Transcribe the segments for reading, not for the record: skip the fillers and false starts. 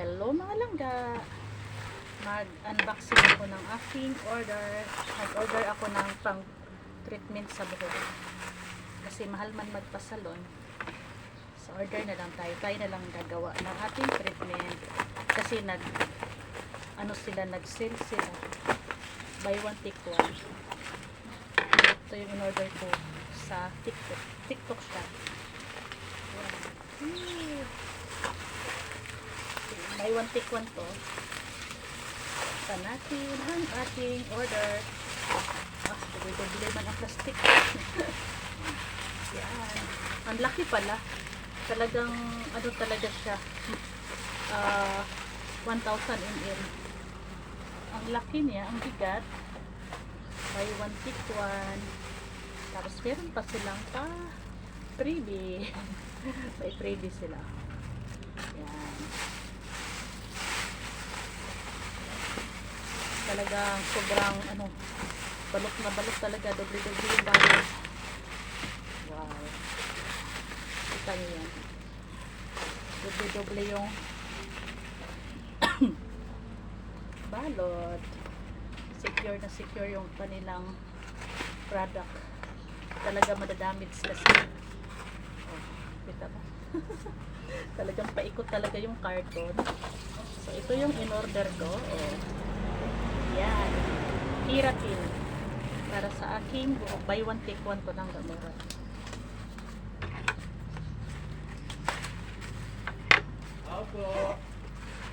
Hello mga langga! Mag-unboxing ako ng aking order. Nag-order ako ng pang treatment sa buhok. Kasi mahal man magpasalon. So order na lang tayo. Tayo na lang gagawa ng ating treatment. Kasi nag-sale sila. Buy one take one. Ito yung in-order ko sa TikTok shop. Buy one take one to. Sa natin ang ating order. Dubli man ang plastic. Yan. Ang laki pala. Talagang ano talaga siya. 1,000 ml. Ang laki niya, ang bigat. Buy one take one. Tapos meron pa silang freebie. May freebie sila. Yan. Talagang sobrang balot na balot talaga, doble yung balot. Wow, kita nyo yan, doble yung balot. Secure na secure yung kanilang product. Talaga madadamage kasi kita ba? Talagang paikot talaga yung carton. So ito yung in order ko. Yan. Keratin. Para sa aking buhok. Buy one take one to ng gamura. Opo.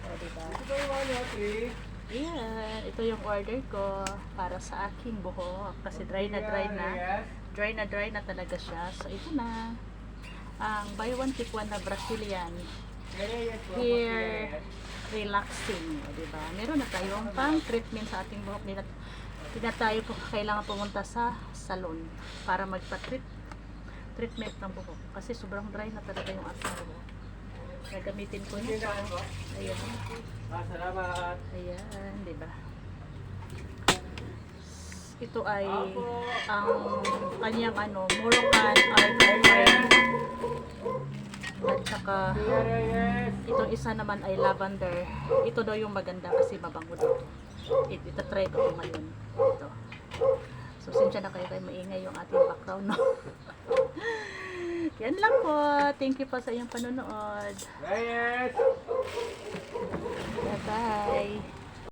O, diba? Ito yung Yan. Ito yung order ko para sa aking buhok. Kasi dry na talaga siya. So ito na. Ang buy one take one na Brazilian hair relaxing, diba? Meron na tayong pang treatment sa ating buhok. Hindi na tayo kailangan pumunta sa salon para magpa-treatment ng buhok kasi sobrang dry na talaga yung ating buhok. Gagamitin ko nito. Ayan. Salamat. Ayan, diba? Ito ay ang kanyang Moroccan art at saka itong isa naman ay lavender. Ito daw yung maganda kasi mabango dito. Ito-try ko ngayon. Ito. So sinsya na kayo maingay yung ating background, no? Yan lang po. Thank you po sa iyong panonood. Bye-bye.